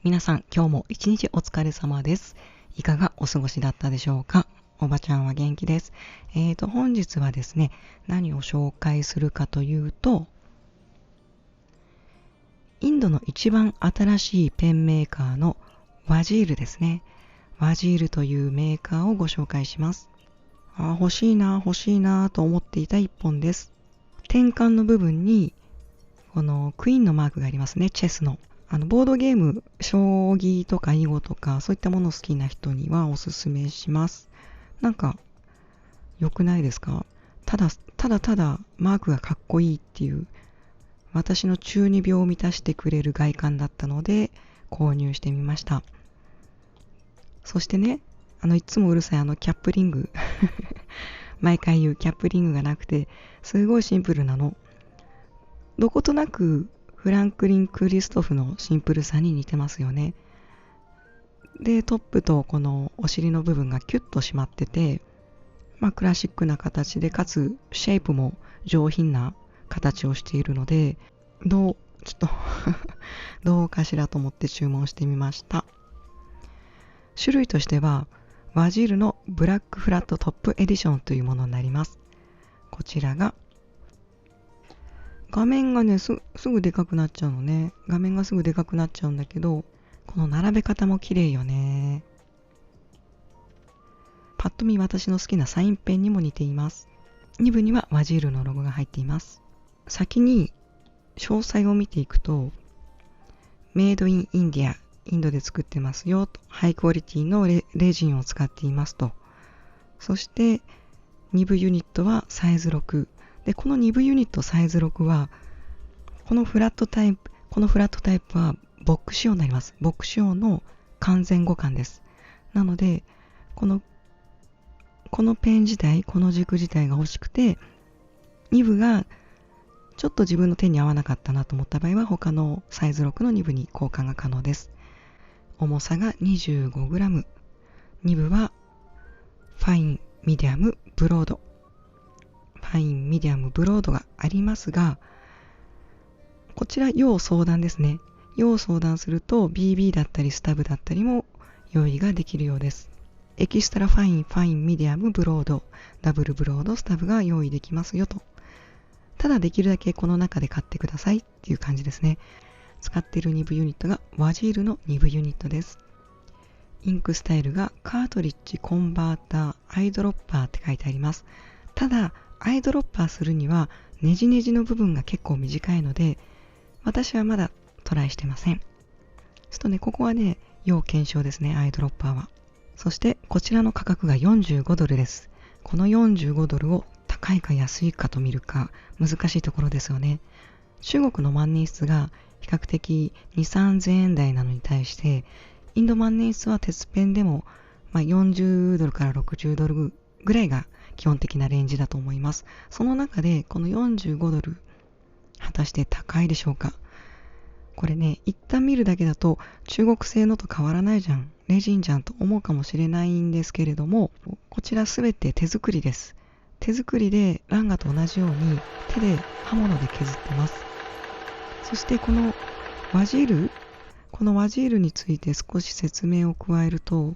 皆さん、今日も一日お疲れ様です。いかがお過ごしだったでしょうか？おばちゃんは元気です。本日はですね、何を紹介するかというと、インドの一番新しいペンメーカーのワジールですね。ワジールというメーカーをご紹介します。欲しいなと思っていた一本です。転換の部分に、このクイーンのマークがありますね、チェスの。ボードゲーム、将棋とか囲碁とか、そういったもの好きな人にはおすすめします。なんか、良くないですか？ただマークがかっこいいっていう、私の中二病を満たしてくれる外観だったので、購入してみました。そしてね、いつもうるさいキャップリング。毎回言うキャップリングがなくて、すごいシンプルなの。どことなく、フランクリン・クリストフのシンプルさに似てますよね。で、トップとこのお尻の部分がキュッと締まってて、クラシックな形で、かつシェイプも上品な形をしているので、どうかしらと思って注文してみました。種類としては、ワジールのブラックフラットトップエディションというものになります。こちらが、画面がね、すぐでかくなっちゃうのね。画面がすぐでかくなっちゃうんだけど、この並べ方も綺麗よね。パッと見私の好きなサインペンにも似ています。2部にはワジールのロゴが入っています。先に詳細を見ていくと、メイドインインディア、インドで作ってますよと、ハイクオリティのレジンを使っていますと。そして2部ユニットはサイズ6。で、この2部ユニットサイズ6は、このフラットタイプはボック仕様になります。ボック仕様の完全互換です。なので、このペン自体、この軸自体が欲しくて、2部がちょっと自分の手に合わなかったなと思った場合は、他のサイズ6の2部に交換が可能です。重さが 25g。2部はファイン、ミディアム、ブロード。ファイン、ミディアム、ブロードがありますが、こちら要相談ですね。要相談すると BB だったりスタブだったりも用意ができるようです。エキストラファイン、ミディアム、ブロード、ダブルブロード、スタブが用意できますよと。ただできるだけこの中で買ってくださいっていう感じですね。使っている2部ユニットがワジールの2部ユニットです。インクスタイルがカートリッジコンバーターアイドロッパーって書いてあります。ただ、アイドロッパーするにはネジネジの部分が結構短いので、私はまだトライしてません。ちょっとね、ここはね、要検証ですね、アイドロッパーは。そしてこちらの価格が$45です。この$45を高いか安いかと見るか難しいところですよね。中国の万年筆が比較的2、3000円台なのに対して、インド万年筆は鉄ペンでも$40から$60ぐらいが基本的なレンジだと思います。その中でこの$45、果たして高いでしょうか？これね、一旦見るだけだと中国製のと変わらないじゃん、レジンじゃんと思うかもしれないんですけれども、こちらすべて手作りです。手作りでランガと同じように手で刃物で削ってます。そしてこのワジールについて少し説明を加えると、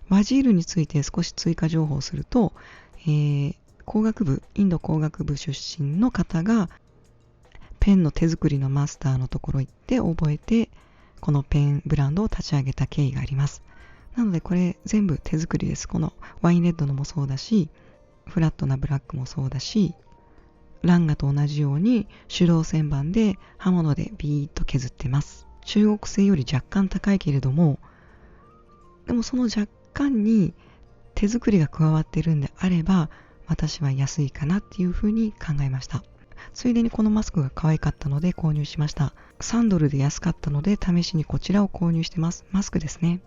ワジールについて少し追加情報をすると、インド工学部出身の方がペンの手作りのマスターのところ行って覚えて、このペンブランドを立ち上げた経緯があります。なのでこれ全部手作りです。このワインレッドのもそうだし、フラットなブラックもそうだし、ランガと同じように手動旋盤で刃物でビーッと削ってます。中国製より若干高いけれども、でもその若干に手作りが加わっているんであれば、私は安いかなっていうふうに考えました。ついでにこのマスクが可愛かったので購入しました。$3で安かったので試しにこちらを購入してます。マスクですね。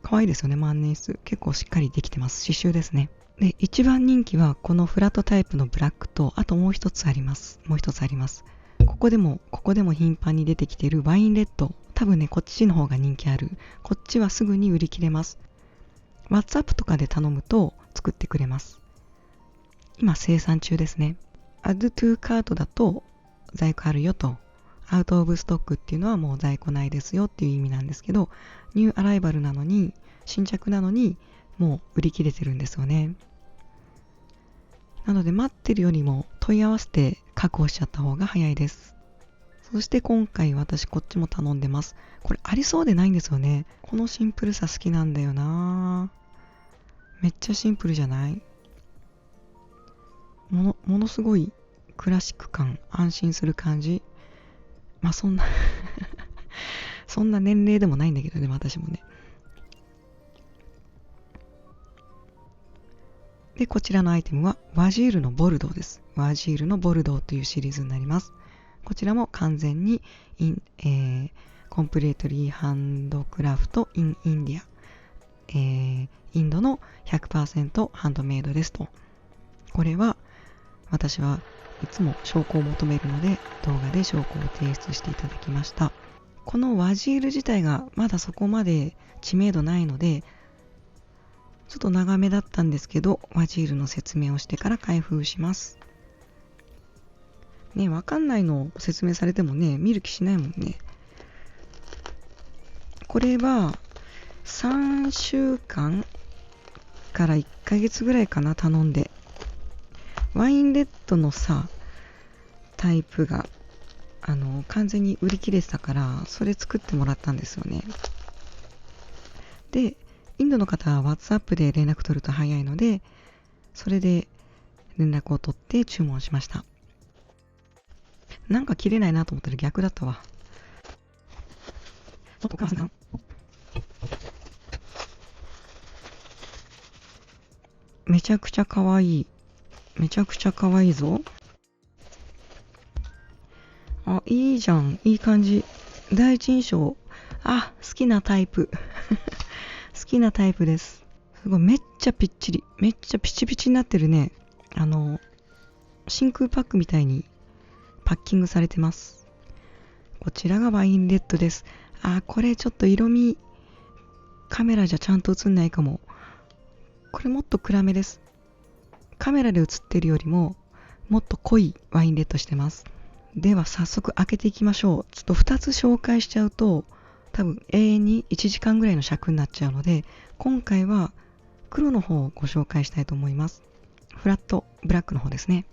可愛いですよね、万年筆。結構しっかりできてます。刺繍ですね。で、一番人気はこのフラットタイプのブラックと、あともう一つあります。ここでも頻繁に出てきているワインレッド。多分ね、こっちの方が人気ある。こっちはすぐに売り切れます。WhatsApp とかで頼むと作ってくれます。今生産中ですね。Add to Cart だと在庫あるよとアウトオブストックっていうのはもう在庫ないですよっていう意味なんですけど、ニューアライバルなのに、新着なのにもう売り切れてるんですよね。なので待ってるよりも問い合わせて確保しちゃった方が早いです。そして今回私こっちも頼んでます。これありそうでないんですよね。このシンプルさ好きなんだよな。めっちゃシンプルじゃない？ものすごいクラシック感、安心する感じ。まあそんなそんな年齢でもないんだけどね、私もね。で、こちらのアイテムはワジールのボルドーです。ワジールのボルドーというシリーズになります。こちらも完全にコンプレートリーハンドクラフトインインディア、インドの 100% ハンドメイドですと。これは私はいつも証拠を求めるので動画で証拠を提出していただきました。このワジール自体がまだそこまで知名度ないのでちょっと長めだったんですけど、ワジールの説明をしてから開封します。ね、わかんないのを説明されてもね、見る気しないもんね。これは3週間から1ヶ月ぐらいかな、頼んで。ワインレッドのさ、タイプが、完全に売り切れてたから、それ作ってもらったんですよね。で、インドの方は WhatsApp で連絡取ると早いので、それで連絡を取って注文しました。なんか切れないなと思ったら逆だったわ。ちょっとお母さん。めちゃくちゃ可愛い。めちゃくちゃ可愛いぞ。あ、いいじゃん。いい感じ。第一印象。あ、好きなタイプ。好きなタイプです。すごい、めっちゃぴっちり。めっちゃピチピチになってるね。真空パックみたいにパッキングされてます。こちらがワインレッドです。あ、これちょっと色味、カメラじゃちゃんと映んないかも。これもっと暗めです。カメラで映ってるよりも、もっと濃いワインレッドしてます。では早速開けていきましょう。ちょっと2つ紹介しちゃうと、多分永遠に1時間ぐらいの尺になっちゃうので、今回は黒の方をご紹介したいと思います。フラットブラックの方ですね。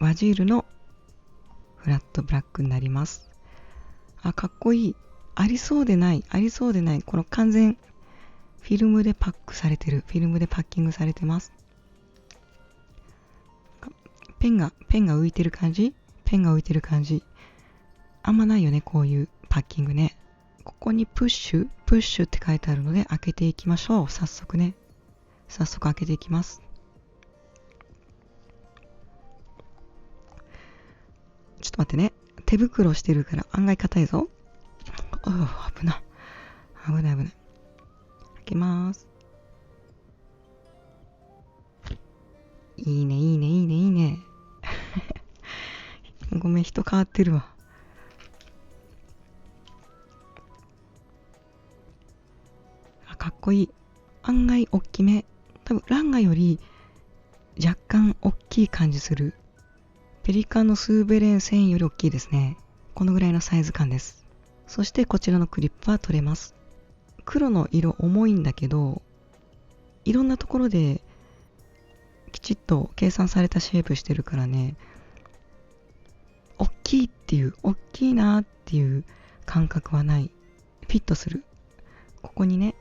ワジールのフラットブラックになります。あ、かっこいい。ありそうでない。ありそうでない。この完全フィルムでパックされてる。フィルムでパッキングされてます。ペンが浮いてる感じ？ペンが浮いてる感じ。あんまないよね、こういうパッキングね。ここにプッシュって書いてあるので開けていきましょう。早速ね。早速開けていきます。ちょっと待ってね。手袋してるから案外硬いぞ。危ない。危ない。開けます。いいね。ごめん、人変わってるわ。あ、かっこいい。案外大きめ。多分ランガより若干大きい感じする。ペリカンのスーベレン1000より大きいですね。このぐらいのサイズ感です。そしてこちらのクリップは取れます。黒の色重いんだけど、いろんなところできちっと計算されたシェイプしてるからね、大きいなっていう感覚はない。フィットする。ここに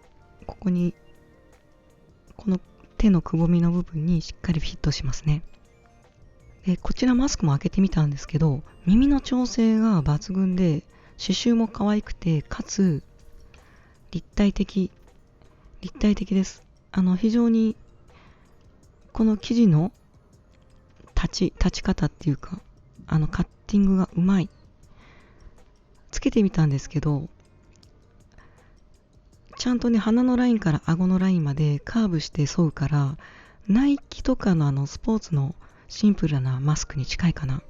この手のくぼみの部分にしっかりフィットしますね。で、こちらマスクも開けてみたんですけど、耳の調整が抜群で、刺繍も可愛くて、かつ立体的です。非常にこの生地の立ち方っていうか、カッティングがうまい。つけてみたんですけど、ちゃんとね、鼻のラインから顎のラインまでカーブして沿うから、ナイキとかのスポーツのシンプルなマスクに近いかな。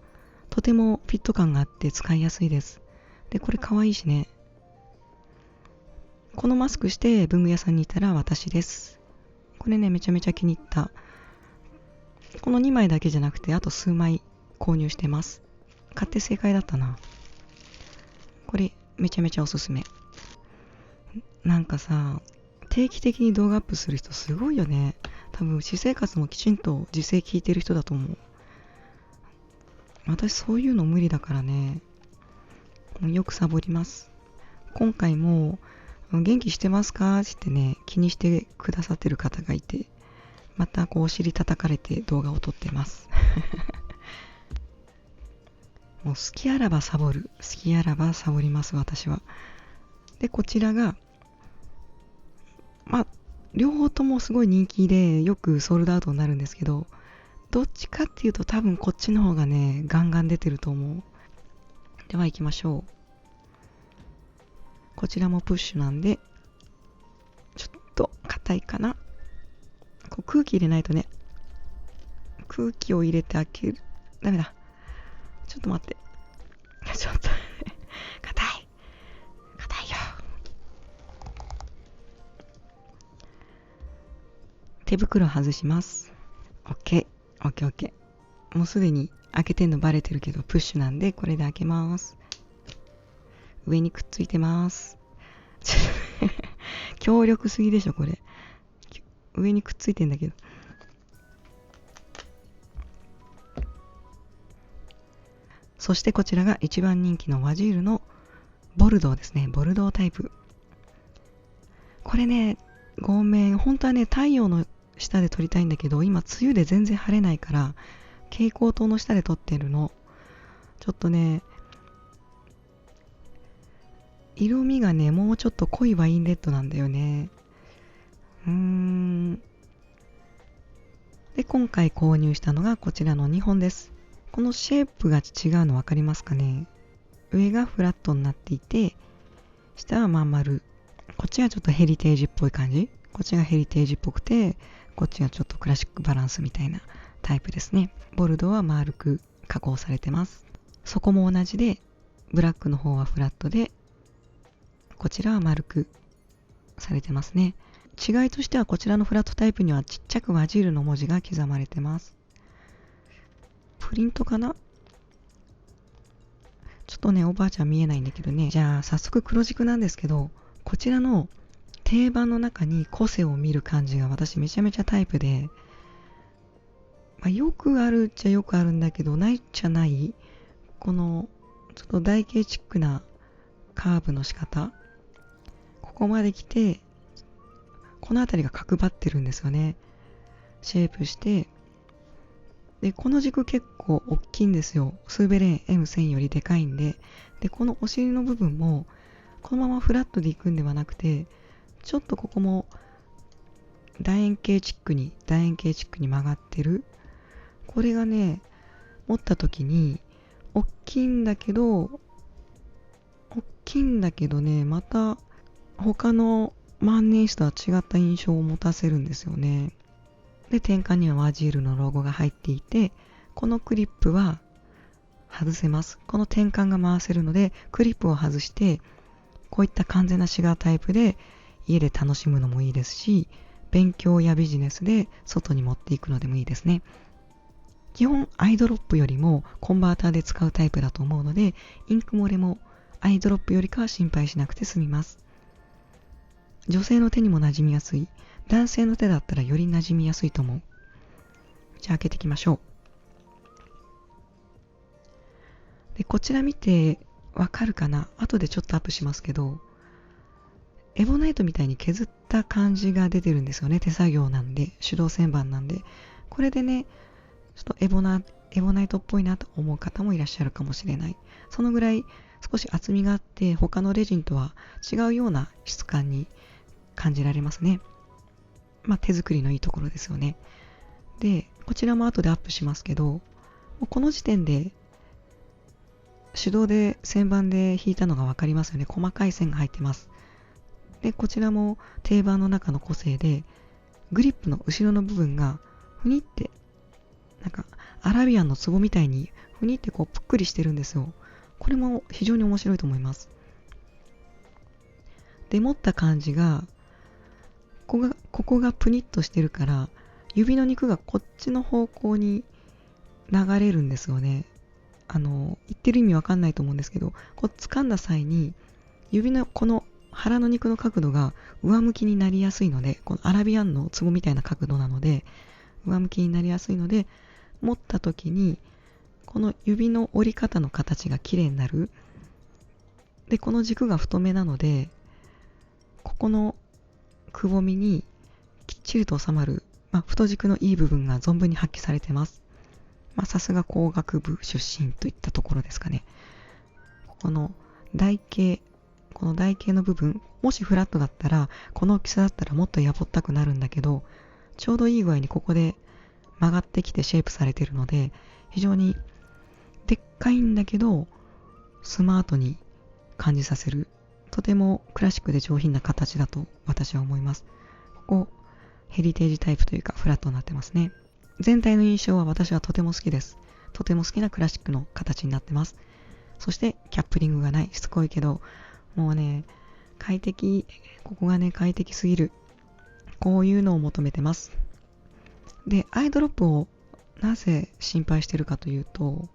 とてもフィット感があって使いやすいです。で、これ可愛いしね。このマスクして文具屋さんに行ったら私です。これね、めちゃめちゃ気に入った。この2枚だけじゃなくて、あと数枚購入してます。買って正解だったな。これ、めちゃめちゃおすすめ。なんかさ、定期的に動画アップする人すごいよね。多分、私生活もきちんと自制聞いてる人だと思う。私、そういうの無理だからね。よくサボります。今回も、元気してますかってね、気にしてくださってる方がいて、またこうお尻叩かれて動画を撮ってます。もう好きあらばサボる。好きあらばサボります、私は。で、こちらが、両方ともすごい人気で、よくソールドアウトになるんですけど、どっちかっていうと多分こっちの方がね、ガンガン出てると思う。では行きましょう。こちらもプッシュなんで、ちょっと硬いかな。こう空気入れないとね、空気を入れて開ける。ダメだ。ちょっと待って。ちょっと硬い。硬いよ。手袋外します。OK。OK。もうすでに開けてんのバレてるけど、プッシュなんで、これで開けます。上にくっついてます。強力すぎでしょ、これ。上にくっついてんだけど。そしてこちらが一番人気のワジールのボルドーですね。ボルドータイプ。これね、ごめん。本当はね、太陽の下で撮りたいんだけど、今、梅雨で全然晴れないから、蛍光灯の下で撮ってるの。ちょっとね、色味がね、もうちょっと濃いワインレッドなんだよね。で、今回購入したのがこちらの2本です。このシェイプが違うの分かりますかね。上がフラットになっていて、下はまん丸。こっちがちょっとヘリテージっぽい感じ。こっちがヘリテージっぽくて、こっちがちょっとクラシックバランスみたいなタイプですね。ボルドーは丸く加工されてます。そこも同じで、ブラックの方はフラットで、こちらは丸くされてますね。違いとしてはこちらのフラットタイプにはちっちゃくワジールの文字が刻まれてます。プリントかな？ちょっとね、おばあちゃん見えないんだけどね。じゃあ、早速黒軸なんですけど、こちらの定番の中に個性を見る感じが私めちゃめちゃタイプで、よくあるっちゃよくあるんだけど、ないっちゃない、このちょっと台形チックなカーブの仕方。ここまで来て、この辺りが角張ってるんですよね。シェイプして、で、この軸結構大きいんですよ。スーベレーン M1000 よりでかいんで。で、このお尻の部分も、このままフラットでいくんではなくて、ちょっとここも楕円形チックに曲がってる。これがね、持った時に、大きいんだけどね、また他の万年筆とは違った印象を持たせるんですよね。で、転換にはワジールのロゴが入っていて、このクリップは外せます。この転換が回せるので、クリップを外して、こういった完全なシガータイプで家で楽しむのもいいですし、勉強やビジネスで外に持っていくのでもいいですね。基本アイドロップよりもコンバーターで使うタイプだと思うので、インク漏れもアイドロップよりかは心配しなくて済みます。女性の手にも馴染みやすい。男性の手だったらより馴染みやすいと思う。じゃあ開けていきましょう。で、こちら見てわかるかな？後でちょっとアップしますけど、エボナイトみたいに削った感じが出てるんですよね。手作業なんで、手動旋盤なんで。これでね、ちょっとエボナイトっぽいなと思う方もいらっしゃるかもしれない。そのぐらい少し厚みがあって、他のレジンとは違うような質感に感じられますね。手作りのいいところですよね。で、こちらも後でアップしますけど、もうこの時点で手動で旋盤で引いたのがわかりますよね。細かい線が入ってます。で、こちらも定番の中の個性で、グリップの後ろの部分がふにって、なんかアラビアンの壺みたいにふにってこうぷっくりしてるんですよ。これも非常に面白いと思います。で、持った感じが、ここがプニッとしてるから、指の肉がこっちの方向に流れるんですよね。言ってる意味わかんないと思うんですけど、こう掴んだ際に、指のこの腹の肉の角度が上向きになりやすいので、このアラビアンのツボみたいな角度なので、上向きになりやすいので、持った時に、この指の折り方の形が綺麗になる。で、この軸が太めなので、ここのくぼみにきっちりと収まる、太軸のいい部分が存分に発揮されてます。さすが工学部出身といったところですかね。この台形の部分、もしフラットだったら、この大きさだったらもっとやぼったくなるんだけど、ちょうどいい具合にここで曲がってきてシェイプされているので、非常にでっかいんだけど、スマートに感じさせる、とてもクラシックで上品な形だと私は思います。ここ、ヘリテージタイプというかフラットになってますね。全体の印象は私はとても好きです。とても好きなクラシックの形になってます。そしてキャップリングがない。しつこいけど、もうね、快適、ここがね、快適すぎる。こういうのを求めてます。で、アイドロップをなぜ心配してるかというと、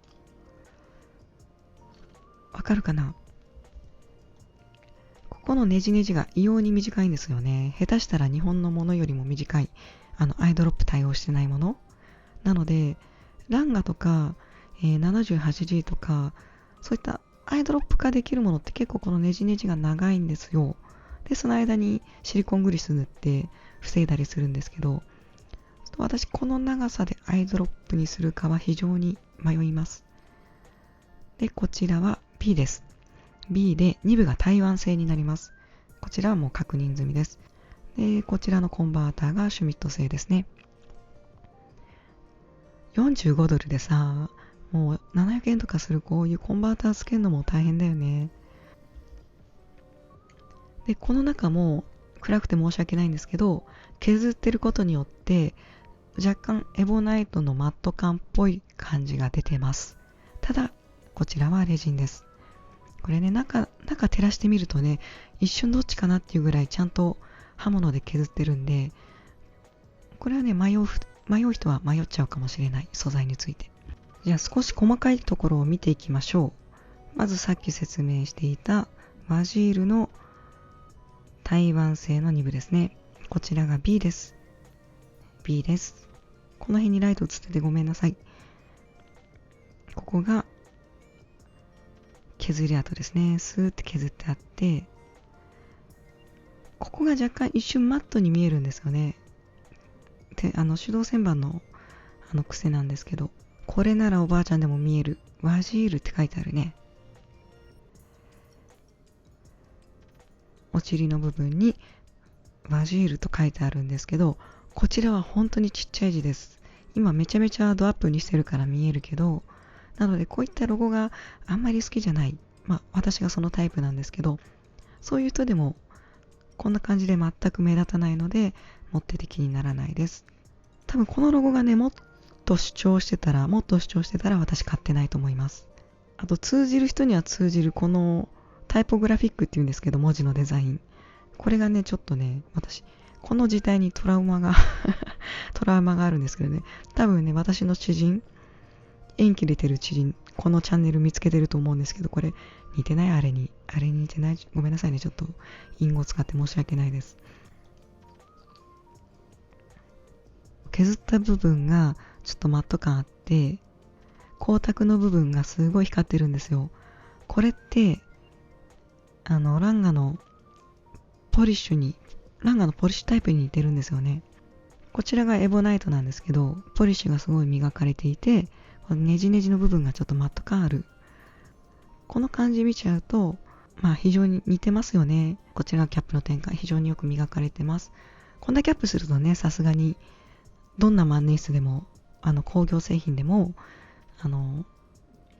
わかるかな？ここのネジネジが異様に短いんですよね。下手したら日本のものよりも短い、アイドロップ対応してないもの。なので、ランガとか、78G とか、そういったアイドロップ化できるものって結構このネジネジが長いんですよ。で、その間にシリコングリス塗って防いだりするんですけど、私この長さでアイドロップにするかは非常に迷います。で、こちらは B です。B で2部が台湾製になります。こちらはもう確認済みです。で、こちらのコンバーターがシュミット製ですね。45ドルでさ、もう700円とかするこういうコンバーターつけるのも大変だよね。で、この中も暗くて申し訳ないんですけど、削ってることによって若干エボナイトのマット感っぽい感じが出てます。ただ、こちらはレジンです。これね、中照らしてみるとね、一瞬どっちかなっていうぐらいちゃんと刃物で削ってるんで、これはね、迷う人は迷っちゃうかもしれない、素材について。じゃあ少し細かいところを見ていきましょう。まずさっき説明していたワジールの台湾製の2部ですね。こちらが B です。B です。この辺にライト映っててごめんなさい。ここが削り跡ですね。スーって削ってあって、ここが若干一瞬マットに見えるんですよね。で、手動旋盤の癖なんですけど、これならおばあちゃんでも見える。ワジールって書いてあるね。お尻の部分にワジールと書いてあるんですけど、こちらは本当にちっちゃい字です。今めちゃめちゃドアップにしてるから見えるけど、なのでこういったロゴがあんまり好きじゃない。私がそのタイプなんですけど、そういう人でもこんな感じで全く目立たないので、持ってて気にならないです。多分このロゴがね、もっと主張してたら私買ってないと思います。あと通じる人には通じるこのタイポグラフィックっていうんですけど、文字のデザイン。これがね、ちょっとね、私、この時代にトラウマがあるんですけどね、多分ね、私の知人、縁切れてる知人、このチャンネル見つけてると思うんですけど、これ似てない？あれに似てない？ごめんなさいね、ちょっと隠語使って申し訳ないです。削った部分がちょっとマット感あって、光沢の部分がすごい光ってるんですよ。これって、ランガのポリッシュタイプに似てるんですよね。こちらがエボナイトなんですけど、ポリッシュがすごい磨かれていて、このネジネジの部分がちょっとマット感ある。この感じ見ちゃうと、非常に似てますよね。こちらがキャップの展開、非常によく磨かれてます。こんなキャップするとね、さすがに、どんな万年筆でも、工業製品でも、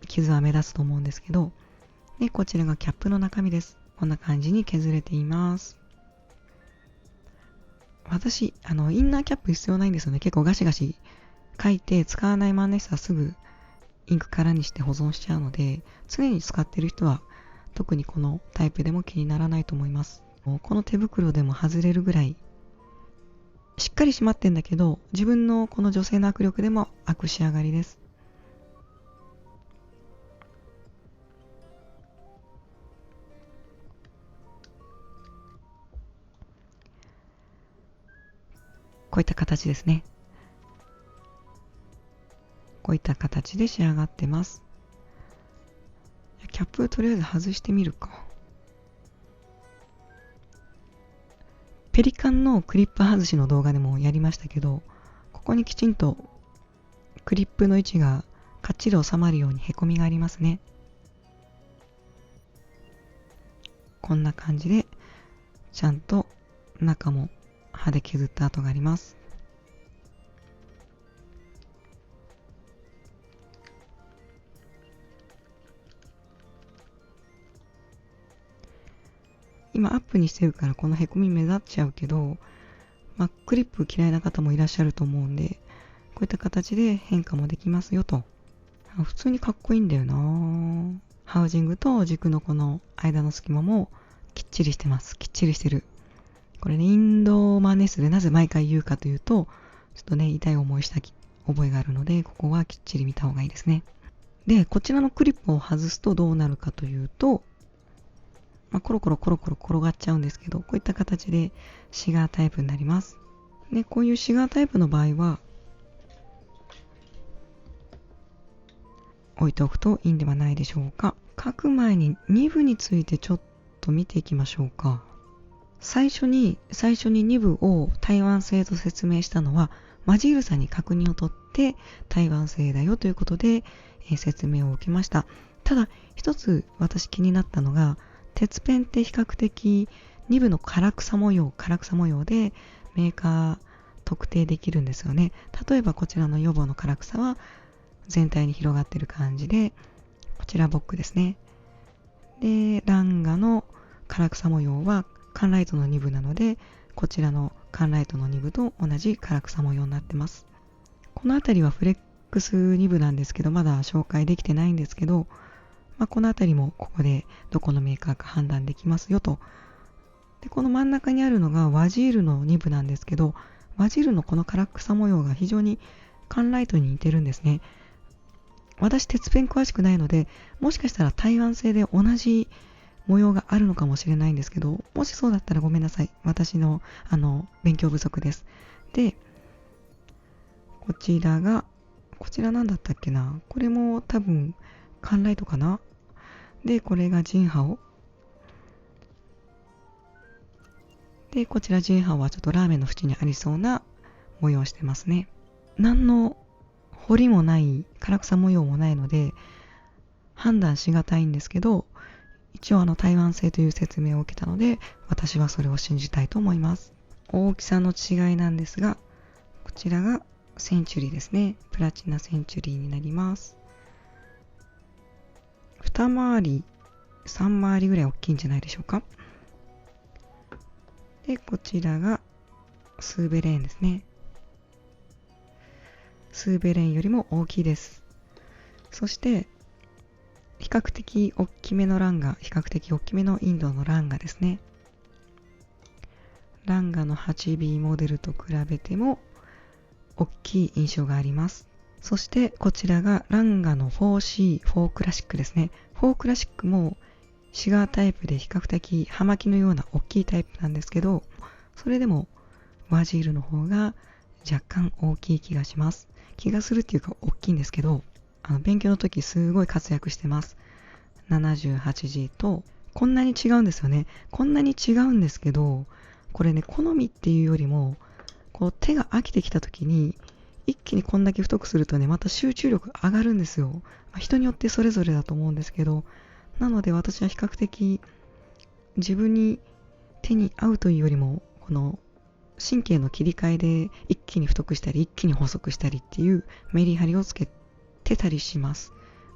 傷は目立つと思うんですけど、で、こちらがキャップの中身です。こんな感じに削れています。私、インナーキャップ必要ないんですよね。結構ガシガシ書いて、使わない万年筆はすぐインク空にして保存しちゃうので、常に使ってる人は特にこのタイプでも気にならないと思います。この手袋でも外れるぐらいしっかり締まってんだけど、自分のこの女性の握力でも開く仕上がりです。こういった形ですね。こういった形で仕上がってます。キャップとりあえず外してみるか。ペリカンのクリップ外しの動画でもやりましたけど、ここにきちんとクリップの位置がかっちり収まるようにへこみがありますね。こんな感じでちゃんと中も刃で削った跡があります。今アップにしてるからこのへこみ目立っちゃうけど、クリップ嫌いな方もいらっしゃると思うんで、こういった形で変化もできますよと。普通にかっこいいんだよな。ハウジングと軸のこの間の隙間もきっちりしてます。きっちりしてる。これね、インドマネスでなぜ毎回言うかというと、ちょっとね、痛い思いした覚えがあるので、ここはきっちり見た方がいいですね。で、こちらのクリップを外すとどうなるかというと、コロコロコロコロ転がっちゃうんですけど、こういった形でシガータイプになります。で、こういうシガータイプの場合は、置いておくといいんではないでしょうか。書く前に2部についてちょっと見ていきましょうか。最初に2部を台湾製と説明したのは、マジールさんに確認を取って台湾製だよということで、説明を受けました。ただ、一つ私気になったのが、鉄ペンって比較的2部の唐草模様でメーカー特定できるんですよね。例えばこちらの予防の唐草は全体に広がってる感じで、こちらボックですね。で、ランガの唐草模様はカンライトの2部なので、こちらのカンライトの2部と同じ唐草模様になってます。この辺りはフレックス2部なんですけど、まだ紹介できてないんですけど、この辺りもここでどこのメーカーか判断できますよと。で、この真ん中にあるのがワジールの2部なんですけど、ワジールのこの唐草模様が非常にカンライトに似てるんですね。私鉄ペン詳しくないので、もしかしたら台湾製で同じ模様があるのかもしれないんですけど、もしそうだったらごめんなさい。私の勉強不足です。で、こちらなんだったっけな。これも多分カンライトかな。で、これがジンハオ。で、こちらジンハオはちょっとラーメンの縁にありそうな模様をしてますね。何の彫りもない唐草模様もないので判断しがたいんですけど、一応台湾製という説明を受けたので、私はそれを信じたいと思います。大きさの違いなんですが、こちらがセンチュリーですね。プラチナセンチュリーになります。2回り3回りぐらい大きいんじゃないでしょうか。で、こちらがスーベレーンですね。スーベレーンよりも大きいです。そして比較的大きめのランガ、比較的大きめのインドのランガですね。ランガの 8B モデルと比べても大きい印象があります。そしてこちらがランガの 4C、4クラシックですね。4クラシックもシガータイプで比較的葉巻のような大きいタイプなんですけど、それでもワジールの方が若干大きい気がします。気がするっていうか大きいんですけど、勉強の時すごい活躍してます。78G とこんなに違うんですよね。こんなに違うんですけど、これね、好みっていうよりもこう手が飽きてきた時に一気にこんだけ太くするとね、また集中力上がるんですよ。人によってそれぞれだと思うんですけど、なので私は比較的自分に手に合うというよりも、この神経の切り替えで一気に太くしたり一気に細くしたりっていうメリハリをつけてたりします。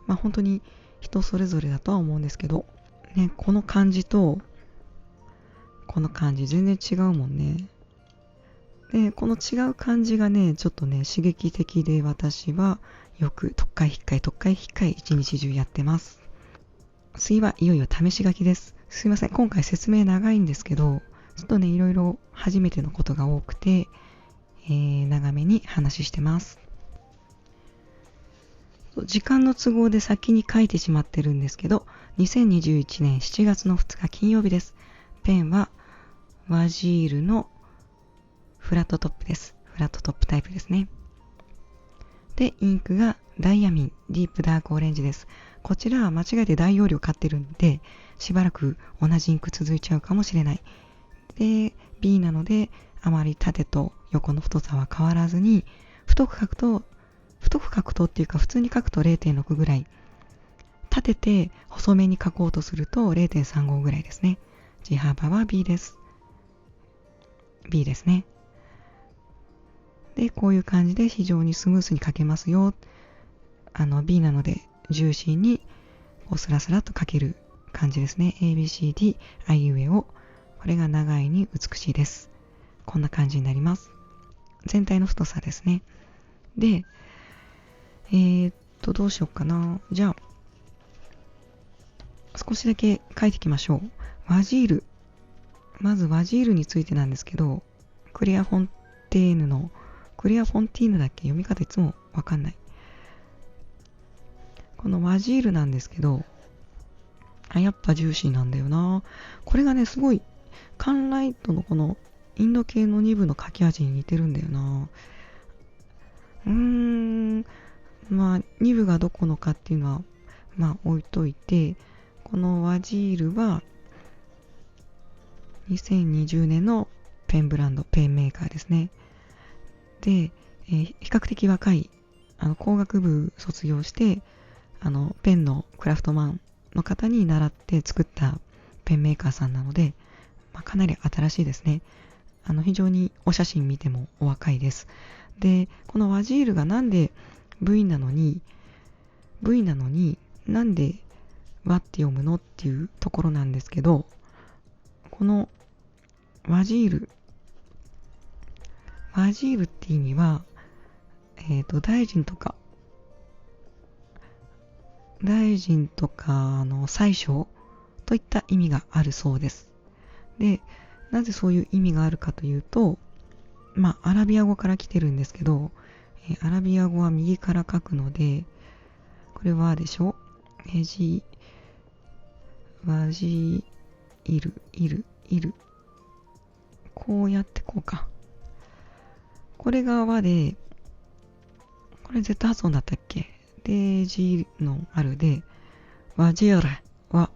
本当に人それぞれだとは思うんですけどね、この感じとこの感じ全然違うもんね。で、この違う感じがね、ちょっとね、刺激的で私はよく特回引っかい一日中やってます。次はいよいよ試し書きです。すいません、今回説明長いんですけど、ちょっとね、いろいろ初めてのことが多くて、長めに話してます。時間の都合で先に書いてしまってるんですけど、2021年7月の2日金曜日です。ペンはワジールのフラットトップです。フラットトップタイプですね。で、インクがダイヤミンディープダークオレンジです。こちらは間違えて大容量買ってるんで、しばらく同じインク続いちゃうかもしれない。で、B なので、あまり縦と横の太さは変わらずに、太く書くとっていうか普通に書くと 0.6 ぐらい。立てて細めに書こうとすると 0.35 ぐらいですね。字幅は B です。B ですね。で、こういう感じで非常にスムースに書けますよ。B なので重心にこうスラスラと書ける感じですね。ABCD、IUA を。これが長いに美しいです。こんな感じになります。全体の太さですね。で、どうしようかな。じゃあ、少しだけ書いていきましょう。ワジール。まずワジールについてなんですけど、クレアフォンティーヌだっけ、読み方いつもわかんない。このワジールなんですけど、やっぱジューシーなんだよな。これがね、すごい、カンライトのこのインド系の2部の書き味に似てるんだよな。まあ、2部がどこのかっていうのは、まあ置いといて、このワジールは、2020年のペンブランド、ペンメーカーですね。で、比較的若い、工学部卒業して、ペンのクラフトマンの方に習って作ったペンメーカーさんなので、まあ、かなり新しいですね。非常にお写真見てもお若いです。で、このワジールがなんで V なのになんで和って読むのっていうところなんですけど、このワジールって意味は、大臣とか宰相といった意味があるそうです。で、なぜそういう意味があるかというと、まあ、アラビア語から来てるんですけど、アラビア語は右から書くので、これはでしょ、ワジイル、こうやってこうか。これが和で、これ Z 発音だったっけで、G のあるで、ワジューラ、ワ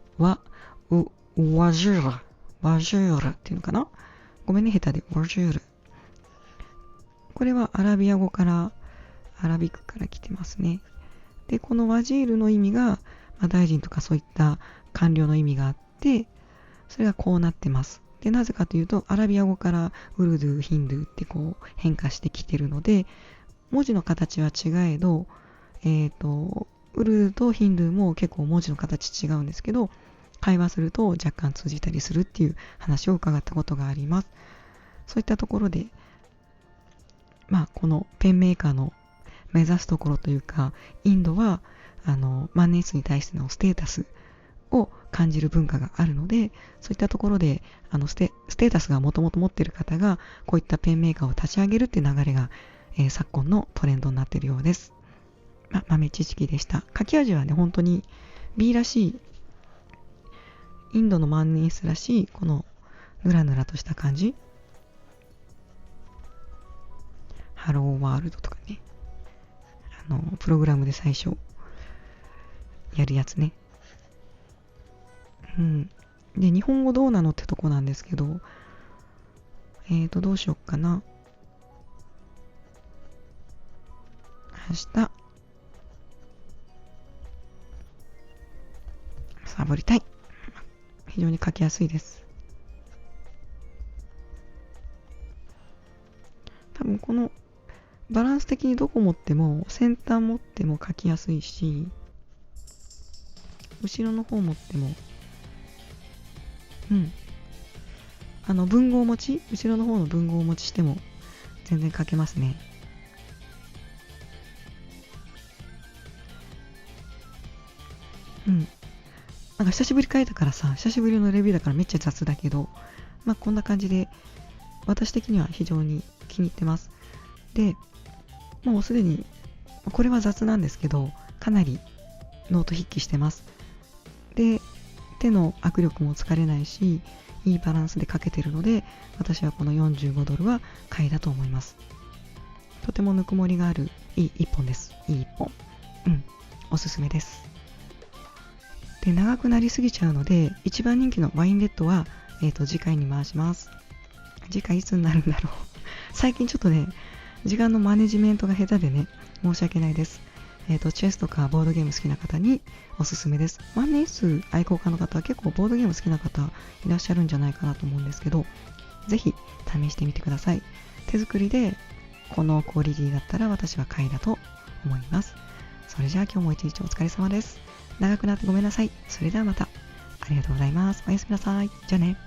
ジューラっていうのかな、ごめんね、下手で。ワジューラ。これはアラビアビックから来てますね。で、このワジールの意味が、まあ、大臣とかそういった官僚の意味があって、それがこうなってます。で、なぜかというと、アラビア語からウルドゥ、ヒンドゥってこう変化してきてるので、文字の形は違えど、ウルドゥとヒンドゥも結構文字の形違うんですけど、会話すると若干通じたりするっていう話を伺ったことがあります。そういったところで、まあ、このペンメーカーの目指すところというか、インドは万年筆に対してのステータスを感じる文化があるので、そういったところでステータスがもともと持っている方がこういったペンメーカーを立ち上げるっていう流れが、昨今のトレンドになっているようです。豆知識でした。書き味はね、本当に B らしい、インドの万年筆らしい、このヌラヌラとした感じ。ハローワールドとかね。プログラムで最初やるやつね。で、日本語どうなのってとこなんですけど、どうしよっかな。明日、サボりたい。非常に書きやすいです。多分このバランス的にどこ持っても、先端持っても書きやすいし、後ろの方持っても、文豪持ち、後ろの方の文豪持ちしても全然書けますね。なんか久しぶり書いたからさ、久しぶりのレビューだからめっちゃ雑だけど、こんな感じで私的には非常に気に入ってます。で、もうすでにこれは雑なんですけど、かなりノート筆記してます。で、手の握力も疲れないし、いいバランスで書けてるので、私はこの$45は買いだと思います。とてもぬくもりがあるいい一本です。いい一本。おすすめです。で、長くなりすぎちゃうので、一番人気のワインレッドは、次回に回します。次回いつになるんだろう。最近ちょっとね、時間のマネジメントが下手でね、申し訳ないです。チェスとかボードゲーム好きな方におすすめです。万年筆愛好家の方は結構ボードゲーム好きな方いらっしゃるんじゃないかなと思うんですけど、ぜひ試してみてください。手作りでこのクオリティだったら私は買いだと思います。それじゃあ今日も一日お疲れ様です。長くなってごめんなさい。それではまた。ありがとうございます。おやすみなさい。じゃあね。